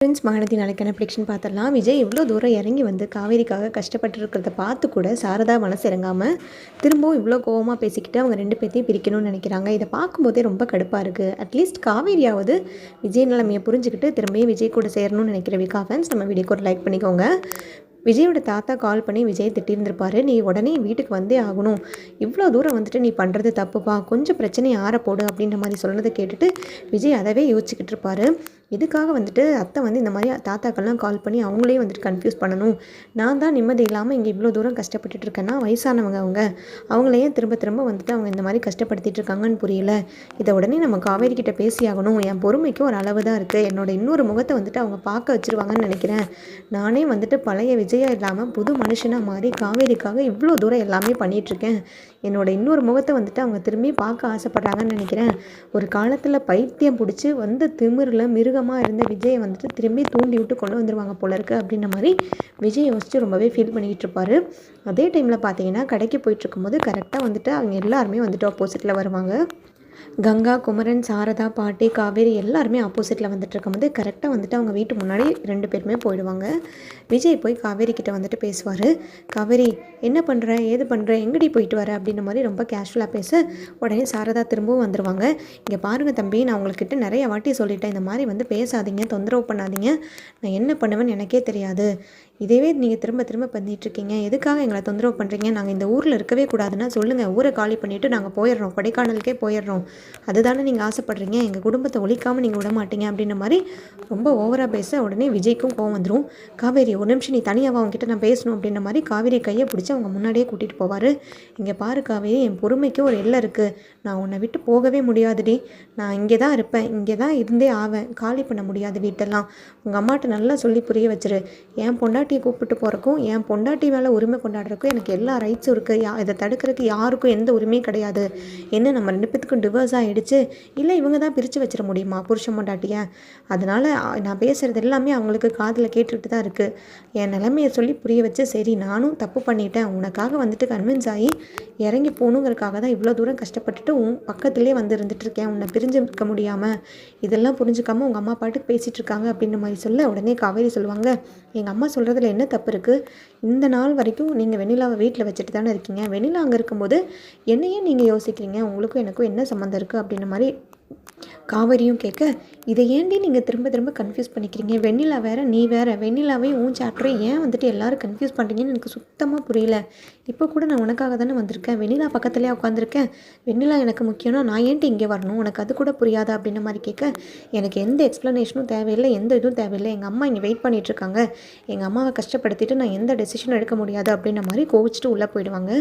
Friends மகனத்தி நாளைக்கான prediction பார்த்துடலாம். விஜய் இவ்வளோ தூரம் இறங்கி வந்து காவேரிக்காக கஷ்டப்பட்டுருக்கிறத பார்த்து கூட சாரதா மனசு இறங்காமல் திரும்பவும் இவ்வளோ கோவமாக பேசிக்கிட்டு அவங்க ரெண்டு பேர்த்தையும் பிரிக்கணும்னு நினைக்கிறாங்க. இதை பார்க்கும்போதே ரொம்ப கடுப்பாக இருக்குது. அட்லீஸ்ட் காவேரியாவது விஜய் நிலைமையை புரிஞ்சுக்கிட்டு திரும்பியும் விஜய் கூட சேரணும்னு நினைக்கிற விகா ஃபேன்ஸ் நம்ம வீடியோக்கு ஒரு லைக் பண்ணிக்கோங்க. விஜயோட தாத்தா கால் பண்ணி விஜய் திட்டிருந்திருப்பாரு, நீ உடனே வீட்டுக்கு வந்தே ஆகணும், இவ்வளோ தூரம் வந்துட்டு நீ பண்ணுறது தப்புப்பா, கொஞ்சம் பிரச்சனையை ஆறப்போடு அப்படின்ற மாதிரி சொன்னதை கேட்டுட்டு விஜய் அதவே யோசிச்சுக்கிட்டு இருப்பார். இதுக்காக வந்துட்டு அத்தை வந்து இந்த மாதிரி தாத்தாக்கெல்லாம் கால் பண்ணி அவங்களையும் வந்துட்டு கன்ஃபியூஸ் பண்ணணும், நான் தான் நிம்மதி இல்லாமல் இங்கே இவ்வளோ தூரம் கஷ்டப்பட்டுட்டு இருக்கேன்னா வயசானவங்க அவங்களையே திரும்ப திரும்ப வந்துட்டு அவங்க இந்த மாதிரி கஷ்டப்படுத்திட்டு இருக்காங்கன்னு புரியல, இதை உடனே நம்ம காவேரி கிட்ட பேசி ஆகணும், என் பொறுமைக்கு ஒரு அளவு தான் இருக்குது, என்னோட இன்னொரு முகத்தை வந்துட்டு அவங்க பார்க்க வச்சுருவாங்கன்னு நினைக்கிறேன், நானே வந்துட்டு பழைய விஜயா இல்லாமல் புது மனுஷனாக மாறி காவேரிக்காக இவ்வளோ தூரம் எல்லாமே பண்ணிகிட்ருக்கேன், என்னோட இன்னொரு முகத்தை வந்துட்டு அவங்க திரும்பி பார்க்க ஆசைப்பட்றாங்கன்னு நினைக்கிறேன், ஒரு காலத்தில் பைத்தியம் பிடிச்சி வந்து திமிரில் மிருகமாக இருந்த விஜயை வந்துட்டு திரும்பி தூண்டி விட்டு கொண்டு வந்துடுவாங்க போல இருக்குது அப்படின்ற மாதிரி விஜய் யோசிச்சு ரொம்பவே ஃபீல் பண்ணிக்கிட்டு இருப்பார். அதே டைமில் பார்த்தீங்கன்னா கடைக்கு போயிட்டுருக்கும்போது கரெக்டாக வந்துட்டு அவங்க எல்லாருமே வந்துட்டு ஆப்போசிட்டில் வருவாங்க. கங்கா, குமரன், சாரதா, பாட்டி, காவேரி எல்லாருமே ஆப்போசிட்டில் வந்துட்டு இருக்கும்போது கரெக்டாக வந்துட்டு அவங்க வீட்டு முன்னாடி ரெண்டு பேருமே போயிடுவாங்க. விஜய் போய் காவேரி கிட்ட வந்துட்டு பேசுவார். காவேரி என்ன பண்ணுற, ஏது பண்ணுற, எங்கடி போயிட்டு வர அப்படின்ற மாதிரி ரொம்ப கேஷுவலாக பேச உடனே சாரதா திரும்பவும் வந்துடுவாங்க. இங்கே பாருங்கள் தம்பி, நான் உங்கள்கிட்ட நிறைய வாட்டி சொல்லிட்டேன், இந்த மாதிரி வந்து பேசாதீங்க, தொந்தரவு பண்ணாதீங்க, நான் என்ன பண்ணுவேன்னு எனக்கே தெரியாது, இதேவே நீங்கள் திரும்ப திரும்ப பண்ணிகிட்ருக்கீங்க, எதுக்காக எங்களை தொந்தரவு பண்ணுறீங்க, நாங்கள் இந்த ஊரில் இருக்கவே கூடாதுன்னா சொல்லுங்கள், ஊரை காலி பண்ணிவிட்டு நாங்கள் போயிடுறோம், கொடைக்கானலுக்கே போயிடுறோம், அதுதானே நீங்கள் ஆசைப்படுறீங்க, எங்கள் குடும்பத்தை ஒழிக்காமல் நீங்கள் விட மாட்டீங்க அப்படின்ற மாதிரி ரொம்ப ஓவராக பேச உடனே விஜய்க்கும் கோவம் வந்துடும். காவேரி ஒரு நிமிஷம் நீ தனியாக அவங்ககிட்ட நான் பேசணும் அப்படின்ற மாதிரி காவேரி கையை பிடிச்சி அவங்க முன்னாடியே கூட்டிகிட்டு போவார். இங்கே பாரு காவேரி, என் பொறுமைக்கு ஒரு எல்லை இருக்குது, நான் உன்னை விட்டு போகவே முடியாதுடி, நான் இங்கே தான் இருப்பேன், இங்கே தான் இருந்தே ஆவேன், காலி பண்ண முடியாது வீட்டெல்லாம், உங்கள் அம்மாட்ட நல்லா சொல்லி புரிய வச்சிரு, என் பொண்டாட்டியை கூப்பிட்டு போகிறக்கும் என் பொண்டாட்டி மேலே உரிமை கொண்டாடுறக்கும் எனக்கு எல்லா ரைட்ஸும் இருக்குது, இதை தடுக்கிறதுக்கு யாருக்கும் எந்த உரிமையும் கிடையாது, என்ன நம்ம ரெண்டு பேத்துக்கும் டிவோர்ஸ் ஆகிடுச்சு, இல்லை இவங்க தான் பிரித்து வச்சிட முடியுமா புருஷன் பொண்டாட்டியை, அதனால் நான் பேசுகிறது எல்லாமே அவங்களுக்கு காதில் கேட்டுக்கிட்டு தான் இருக்குது, என் நிலைமையை சொல்லி புரிய வச்சு சரி நானும் தப்பு பண்ணிட்டேன், உனக்காக வந்துட்டு கன்வின்ஸ் ஆகி இறங்கி போகணுங்கிறதுக்காக தான் இவ்வளோ தூரம் கஷ்டப்பட்டுட்டு உன் பக்கத்துலேயே வந்து இருந்துகிட்ருக்கேன், உன்னை பிரிஞ்சு இருக்க முடியாமல், இதெல்லாம் புரிஞ்சுக்காமல் உங்கள் அம்மா பாட்டுக்கு பேசிகிட்டு இருக்காங்க அப்படின்ற மாதிரி சொல்ல உடனே காவேரி சொல்லுவாங்க, எங்கள் அம்மா சொல்கிறதுல என்ன தப்பு இருக்குது, இந்த நாள் வரைக்கும் நீங்கள் வெண்ணிலாவை வீட்டில் வச்சுட்டு தானே இருக்கீங்க, வெண்ணிலா அங்கே இருக்கும்போது என்னையே நீங்கள் யோசிக்கிறீங்க, உங்களுக்கும் எனக்கும் என்ன சம்மந்தம் இருக்குது அப்படின்ற மாதிரி காவேரியும் கேட்க, இதை ஏண்டி நீங்கள் திரும்ப திரும்ப கன்ஃபியூஸ் பண்ணிக்கிறீங்க, வெண்ணிலா வேறு நீ வேறு, வெண்ணிலாவே உன் சாப்டரை ஏன் வந்துட்டு எல்லோரும் கன்ஃபியூஸ் பண்ணுறீங்கன்னு எனக்கு சுத்தமாக புரியல, இப்போ கூட நான் உனக்காக தானே வந்திருக்கேன், வெண்ணிலா பக்கத்துலேயே உட்காந்துருக்கேன், வெண்ணிலா எனக்கு முக்கியம்னா நான் ஏன்ட்டு இங்கே வரணும், உனக்கு அது கூட புரியாதா அப்படின்ற மாதிரி கேட்க, எனக்கு எந்த எக்ஸ்ப்ளனேஷனும் தேவையில்லை, எந்த இதுவும் தேவையில்லை, எங்கள் அம்மா இங்கே வெயிட் பண்ணிகிட்ருக்காங்க, எங்கள் அம்மாவை கஷ்டப்படுத்திட்டு நான் எந்த டெசிஷனும் எடுக்க முடியாது அப்படின்ற மாதிரி கோவிச்சிட்டு உள்ளே போயிடுவாங்க.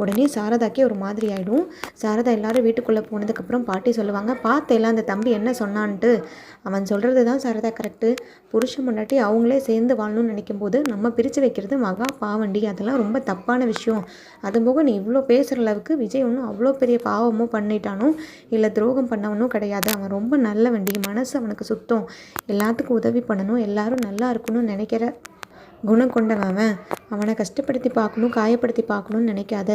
உடனே சாரதாக்கே ஒரு மாதிரி ஆகிடும். சாரதா எல்லோரும் வீட்டுக்குள்ளே போனதுக்கப்புறம் பாட்டி சொல்லுவாங்க, பார்த்தேலாம் அந்த தம்பி என்ன சொன்னான்ட்டு, அவன் சொல்கிறது தான் சாரதா கரெக்டு, புருஷன் முன்னாடி அவங்களே சேர்ந்து வாழணும்னு நினைக்கும் போது நம்ம பிரித்து வைக்கிறது மகா பாவண்டி, அதெல்லாம் ரொம்ப தப்பான விஷயம், அதுபோக நீ இவ்வளோ பேசுகிற அளவுக்கு விஜய் ஒன்றும் அவ்வளோ பெரிய பாவமும் பண்ணிட்டானோ இல்லை துரோகம் பண்ணவனும் கிடையாது, அவன் ரொம்ப நல்ல வண்டி, மனசு அவனுக்கு சுத்தம், எல்லாத்துக்கும் உதவி பண்ணணும், எல்லாரும் நல்லா இருக்கணும்னு நினைக்கிற குணம் கொண்டவன், அவனை கஷ்டப்படுத்தி பார்க்கணும், காயப்படுத்தி பார்க்கணும்னு நினைக்காத,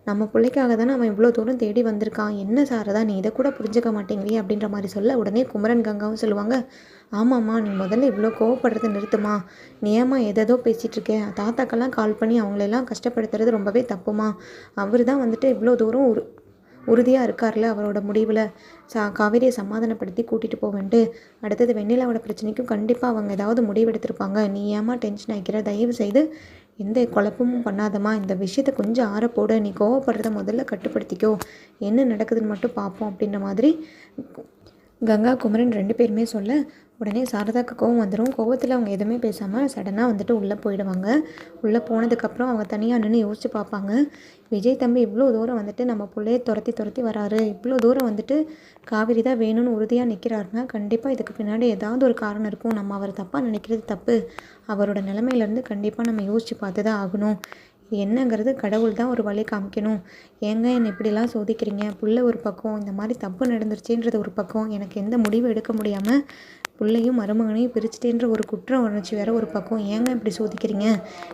நம்ம பிள்ளைக்காக தானே அவன் இவ்வளோ தூரம் தேடி வந்திருக்கான், என்ன சாரதா நீ இதை கூட புரிஞ்சுக்க மாட்டேங்கிறியே அப்படின்ற மாதிரி சொல்ல உடனே குமரன் கங்காவும் சொல்லுவாங்க, ஆமாம்மா நீ முதல்ல இவ்வளோ கோவப்படுறதை நிறுத்துமா, நீ ஏமா எதோ பேசிகிட்ருக்கேன், தாத்தாக்கெல்லாம் கால் பண்ணி அவங்களெல்லாம் கஷ்டப்படுத்துறது ரொம்பவே தப்புமா, அவர் தான் வந்துட்டு இவ்வளோ தூரம் உறுதியாக இருக்கார்ல அவரோட முடிவில், காவேரியை சமாதானப்படுத்தி கூட்டிகிட்டு போவேன்ட்டு, அடுத்தது வெண்ணிலாவோட பிரச்சனைக்கும் கண்டிப்பாக அவங்க ஏதாவது முடிவு எடுத்திருப்பாங்க, நீ ஏமா டென்ஷன் ஆகிக்கிற, தயவு செய்து எந்த குழப்பமும் பண்ணாதம்மா, இந்த விஷயத்தை கொஞ்சம் ஆறப்போடு, நீ கோவப்படுறத முதல்ல கட்டுப்படுத்திக்கோ, என்ன நடக்குதுன்னு மட்டும் பார்ப்போம் அப்படின்ற மாதிரி கங்கா குமரன் ரெண்டு பேருமே சொல்ல உடனே சாரதாக்கு கோவம் வந்துடும். கோவத்தில் அவங்க எதுவுமே பேசாமல் சடனாக வந்துட்டு உள்ளே போயிடுவாங்க. உள்ளே போனதுக்கப்புறம் அவங்க தனியாக நின்று யோசிச்சு பார்ப்பாங்க, விஜய் தம்பி இவ்வளோ தூரம் வந்துட்டு நம்ம பிள்ளையை துரத்தி துரத்தி வராரு, இவ்வளோ தூரம் வந்துட்டு காவேரி தான் வேணும்னு உறுதியாக நிற்கிறாருன்னா கண்டிப்பாக இதுக்கு பின்னாடி ஏதாவது ஒரு காரணம் இருக்கும், நம்ம அவர் தப்பாக நினைக்கிறது தப்பு, அவரோட நிலைமையிலேருந்து கண்டிப்பாக நம்ம யோசித்து பார்த்து தான் ஆகணும், என்னங்கிறது கடவுள் தான் ஒரு வழி காமிக்கணும், ஏங்க என்னை இப்படிலாம் சோதிக்கிறீங்க, புள்ள ஒரு பக்கம், இந்த மாதிரி தப்பு நடந்துருச்சுன்றது ஒரு பக்கம், எனக்கு எந்த முடிவு எடுக்க முடியாமல் பிள்ளையும் மருமகனையும் பிரிச்சுட்டேன்ற ஒரு குற்ற உணர்ச்சி வேறு ஒரு பக்கம், ஏங்க இப்படி சோதிக்கிறீங்க,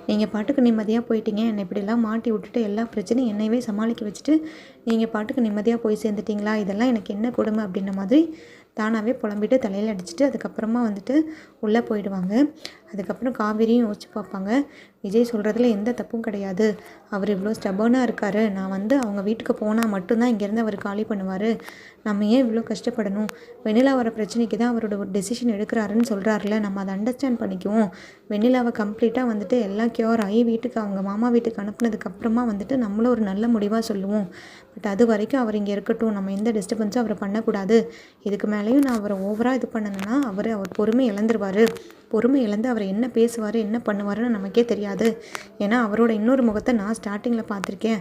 நீங்கள் பாட்டுக்கு நிம்மதியாக போயிட்டீங்க, என்னை இப்படிலாம் மாட்டி விட்டுட்டு எல்லா பிரச்சனையும் என்னையவே சமாளிக்க வச்சுட்டு நீங்கள் பாட்டுக்கு நிம்மதியாக போய் சேர்ந்துட்டிங்களா, இதெல்லாம் எனக்கு என்ன கொடுமை அப்படின்ற மாதிரி தானாகவே புலம்பிட்டு தலையில் அடிச்சுட்டு அதுக்கப்புறமா வந்துட்டு உள்ளே போயிடுவாங்க. அதுக்கப்புறம் காவேரியும் யோசிச்சு பார்ப்பாங்க, விஜய் சொல்கிறதுல எந்த தப்பும் கிடையாது. அவர் இவ்வளோ ஸ்டபர்னாக இருக்கார். நான் வந்து அவங்க வீட்டுக்கு போனால் மட்டும்தான் இங்கேருந்து அவர் காலி பண்ணுவார். நம்ம ஏன் இவ்வளோ கஷ்டப்படணும்? வெண்ணிலா வர பிரச்சனைக்கு தான் அவரோட ஒரு டெசிஷன் எடுக்கிறாருன்னு சொல்கிறாருல, நம்ம அதை அண்டர்ஸ்டாண்ட் பண்ணிக்குவோம். வெண்ணிலாவை கம்ப்ளீட்டாக வந்துட்டு எல்லாம் க்யூர் ஆகி வீட்டுக்கு அவங்க மாமா வீட்டுக்கு அனுப்புனதுக்கப்புறமா வந்துட்டு நம்மளும் ஒரு நல்ல முடிவாக சொல்லுவோம். பட் அது வரைக்கும் அவர் இங்கே இருக்கட்டும். நம்ம எந்த டிஸ்டர்பன்ஸும் அவரை பண்ணக்கூடாது. இதுக்கு மேலேயும் நான் அவரை ஓவராக இது பண்ணணுன்னா அவர் பொறுமை இழந்துருவார். பொறுமை இழந்து அவர் என்ன பேசுவார் என்ன பண்ணுவாருன்னு நமக்கே தெரியாது. ஏன்னா அவரோட இன்னொரு முகத்தை நான் ஸ்டார்டிங்கில் பார்த்துருக்கேன்.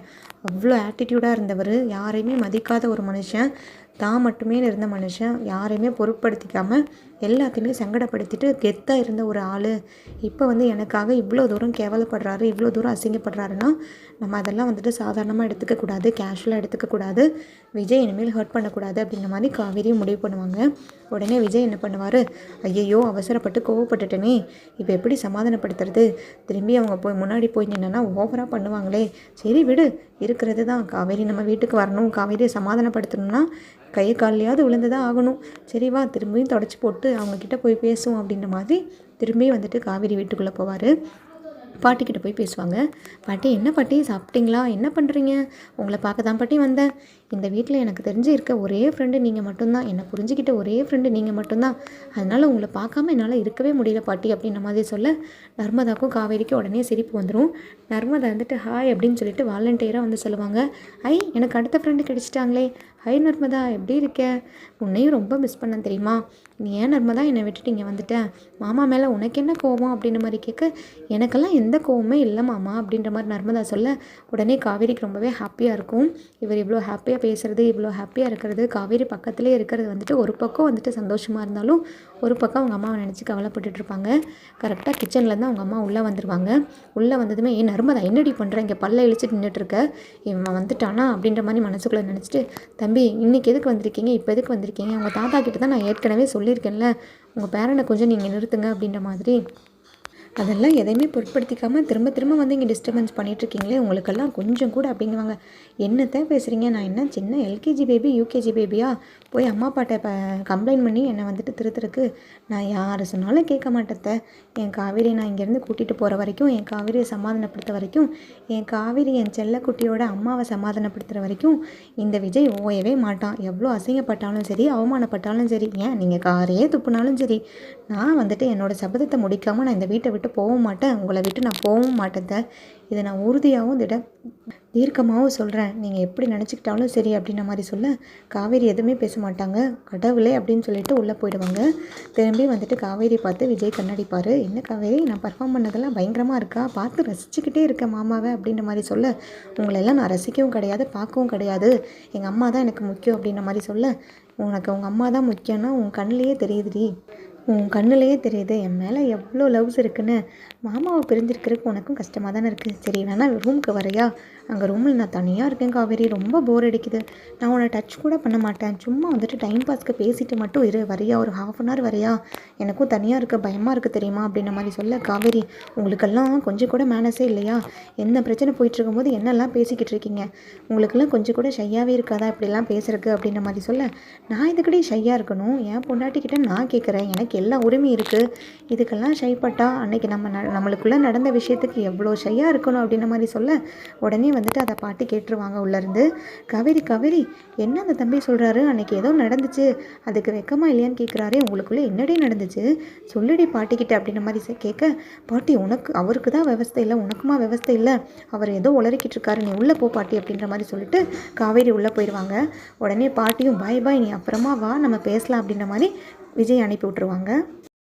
அவ்வளோ ஆட்டிடியூடாக இருந்தவர், யாரையுமே மதிக்காத ஒரு மனுஷன், தான் மட்டுமே இருந்த மனுஷன், யாரையுமே பொருட்படுத்திக்காமல் எல்லாத்தையுமே சங்கடப்படுத்திட்டு கெத்தாக இருந்த ஒரு ஆள் இப்போ வந்து எனக்காக இவ்வளோ தூரம் கேவலப்படுறாரு, இவ்வளோ தூரம் அசிங்கப்படுறாருன்னா நம்ம அதெல்லாம் வந்துட்டு சாதாரணமாக எடுத்துக்கக்கூடாது, கேஷுவலாக எடுத்துக்கக்கூடாது. விஜய் இனிமேல் ஹர்ட் பண்ணக்கூடாது அப்படிங்கிற மாதிரி காவேரியும் முடிவு பண்ணுவாங்க. உடனே விஜய் என்ன பண்ணுவார், ஐயையோ அவசரப்பட்டு கோவப்பட்டுட்டேனே, இப்போ எப்படி சமாதானப்படுத்துறது? திரும்பி அவங்க முன்னாடி போய் நின்னா ஓவராக பண்ணுவாங்களே, சரி விடு, இருக்கிறது தான். காவேரி நம்ம வீட்டுக்கு வரணும், காவேரியை சமாதானப்படுத்தணும்னா கை கால்லையாவது விழுந்து தான் ஆகணும். சரி வா, திரும்பியும் தொடச்சி போட்டு அவங்கக்கிட்ட போய் பேசுவோம் அப்படின்ற மாதிரி திரும்பியும் வந்துட்டு காவேரி வீட்டுக்குள்ளே போவார். பாட்டிக்கிட்ட போய் பேசுவாங்க. பாட்டி, என்ன பாட்டி சாப்பிட்டீங்களா? என்ன பண்ணுறீங்க? உங்களை பார்க்க தான் பாட்டி வந்தேன். இந்த வீட்டில் எனக்கு தெரிஞ்சு இருக்க ஒரே ஃப்ரெண்டு நீங்கள் மட்டும்தான், என்னை புரிஞ்சுக்கிட்ட ஒரே ஃப்ரெண்டு நீங்கள் மட்டும்தான். அதனால் உங்களை பார்க்காம என்னால் இருக்கவே முடியல பாட்டி அப்படின்ற மாதிரி சொல்ல நர்மதாக்கும் காவேரிக்கும் உடனே சிரிப்பு வந்துடும். நர்மதா வந்துட்டு ஹாய் அப்படின்னு சொல்லிட்டு வாலண்டியராக வந்து சொல்லுவாங்க, ஐ எனக்கு அடுத்த ஃப்ரெண்டு கிடைச்சிட்டாங்களே, ஹை நர்மதா எப்படி இருக்க? உன்னையும் ரொம்ப மிஸ் பண்ண தெரியுமா? நீ ஏன் நர்மதா என்னை விட்டுட்டு இங்கே வந்துட்டேன்? மாமா மேலே உனக்கு என்ன கோவம் அப்படின்ற மாதிரி கேட்க, எனக்கெல்லாம் எந்த கோவமே இல்லை மாமா அப்படின்ற மாதிரி நர்மதா சொல்ல உடனே காவேரிக்கு ரொம்பவே ஹாப்பியாக இருக்கும். இவர் இவ்வளோ ஹாப்பியாக பேசுகிறது, இவ்வளோ ஹாப்பியாக இருக்கிறது, காவேரி பக்கத்துலேயே இருக்கிறது வந்துட்டு ஒரு பக்கம் வந்துட்டு சந்தோஷமாக இருந்தாலும் ஒரு பக்கம் அவங்க அம்மாவை நினச்சி கவலைப்பட்டுட்டு இருப்பாங்க. கரெக்டாக கிச்சன்லேருந்து அவங்க அம்மா உள்ளே வந்துடுவாங்க. உள்ளே வந்ததுமே ஏன் நர்மதா என்னடி பண்ணுற, இங்கே பல்ல இழிச்சிட்டு நின்றுட்டுருக்க, இவன் வந்துட்டானா அப்படின்ற மாதிரி மனசுக்குள்ளே நினச்சிட்டு, தம்பி இன்றைக்கி எதுக்கு வந்திருக்கீங்க, இப்போ எதுக்கு வந்திருக்கீங்க, உங்கள் தாத்தா கிட்ட தான் நான் ஏற்கனவே சொல்லியிருக்கேன்ல, உங்கள் பேரனை கொஞ்சம் நீங்கள் நிறுத்துங்க அப்படின்ற மாதிரி. அதெல்லாம் எதையுமே பொருட்படுத்திக்காமல் திரும்ப திரும்ப வந்து இங்கே டிஸ்டர்பன்ஸ் பண்ணிகிட்ருக்கீங்களே, உங்களுக்கெல்லாம் கொஞ்சம் கூட அப்படிங்குவாங்க. என்னத்தான் பேசுகிறீங்க, நான் என்ன சின்ன எல்கேஜி பேபி யூகேஜி பேபியா? போய் அம்மா அப்பாட்ட இப்போ கம்ப்ளைண்ட் பண்ணி என்னை வந்துட்டு திருத்துறக்கு நான் யார் சொன்னாலும் கேட்க மாட்டேத்த. என் காவேரி நான் இங்கேருந்து கூட்டிகிட்டு போகிற வரைக்கும், என் காவேரியை சமாதானப்படுத்த வரைக்கும், என் காவேரி என் செல்லக்குட்டியோட அம்மாவை சமாதானப்படுத்துகிற வரைக்கும் இந்த விஜய் ஓயவே மாட்டான். எவ்வளோ அசிங்கப்பட்டாலும் சரி, அவமானப்பட்டாலும் சரி, ஏன் நீங்கள் காரையே துப்புனாலும் சரி, நான் வந்துட்டு என்னோடய சபதத்தை முடிக்காமல் நான் இந்த வீட்டை விட்டு போகவும் மாட்டேன், உங்களை விட்டு நான் போகவும் மாட்டேன். இதை நான் உறுதியாகவும் தீர்க்கமாகவும் சொல்கிறேன். நீங்கள் எப்படி நினச்சிக்கிட்டாலும் சரி அப்படின்ற மாதிரி சொல்ல காவேரி எதுவுமே பேச மாட்டாங்க. கடவுளே அப்படின்னு சொல்லிட்டு உள்ளே போயிடுவாங்க. திரும்பி வந்துட்டு காவேரி பார்த்து விஜய் கண்ணடிப்பார். என்ன காவேரி, நான் பர்ஃபார்ம் பண்ணதெல்லாம் பயங்கரமாக இருக்கா, பார்த்து ரசிச்சுக்கிட்டே இருக்கேன் மாமாவை அப்படின்ற மாதிரி சொல்ல, உங்களெல்லாம் நான் ரசிக்கவும் கிடையாது, பார்க்கவும் கிடையாது, எங்கள் அம்மா தான் எனக்கு முக்கியம் அப்படின்ற மாதிரி சொல்ல, உனக்கு உங்கள் அம்மா தான் முக்கியம்னா உன் கண்ணிலேயே தெரியுதுடி, உன் கண்ணுலேயே தெரியுது என் மேலே எவ்வளோ லவ்ஸ் இருக்குன்னு. மாமாவை பிரிஞ்சிருக்கிறதுக்கு உனக்கும் கஷ்டமாக தானே இருக்குது. சரி வேணா ரூமுக்கு வரையா? அங்கே ரூமில் நான் தனியாக இருக்கேன் காவேரி, ரொம்ப போர் அடிக்குது. நான் உன்னை டச் கூட பண்ண மாட்டேன், சும்மா வந்துட்டு டைம் பாஸ்க்கு பேசிட்டு மட்டும் இரு, வரையா? ஒரு ½ வரையா? எனக்கும் தனியாக இருக்க பயமாக இருக்குது தெரியுமா அப்படின்ற மாதிரி சொல்ல, காவேரி உங்களுக்கெல்லாம் கொஞ்சம் கூட மேனஸே இல்லையா? என்ன பிரச்சனை போயிட்டுருக்கும்போது என்னெல்லாம் பேசிக்கிட்டு இருக்கீங்க? உங்களுக்கெல்லாம் கொஞ்சம் கூட ஷையாகவே இருக்காதா இப்படிலாம் பேசுறதுக்கு அப்படின்ற மாதிரி சொல்ல, நான் இதுக்கடி ஷையாக இருக்கணும்? என் பொண்டாட்டிக்கிட்ட நான் கேட்குறேன், எனக்கு எல்லா உரிமையும் இருக்குது. இதுக்கெல்லாம் ஷைப்பட்டா அன்றைக்கி நம்மளுக்குள்ளே நடந்த விஷயத்துக்கு எவ்வளோ ஷையாக இருக்கணும் அப்படின்ற மாதிரி சொல்ல உடனே வந்துட்டு அதை பாட்டி கேட்டுருவாங்க உள்ளேருந்து. காவேரி என்ன அந்த தம்பி சொல்கிறாரு, அன்றைக்கி ஏதோ நடந்துச்சு, அதுக்கு வெக்கமா இல்லையான்னு கேட்குறாரு, உங்களுக்குள்ளே என்னடி நடந்துச்சு சொல்லுடி பாட்டிக்கிட்ட அப்படின்ற மாதிரி கேட்க, பாட்டி அவருக்கு தான் விவஸ்தை இல்லை, உனக்குமா விவஸ்தை இல்லை, அவர் ஏதோ உளறிக்கிட்டு இருக்காரு, நீ உள்ளே போ பாட்டி அப்படின்ற மாதிரி சொல்லிட்டு காவேரி உள்ளே போயிடுவாங்க. உடனே பாட்டியும் பாய் நீ அப்புறமா வா நம்ம பேசலாம் அப்படின்ற மாதிரி விஜய் அனுப்பி விட்ருவாங்க.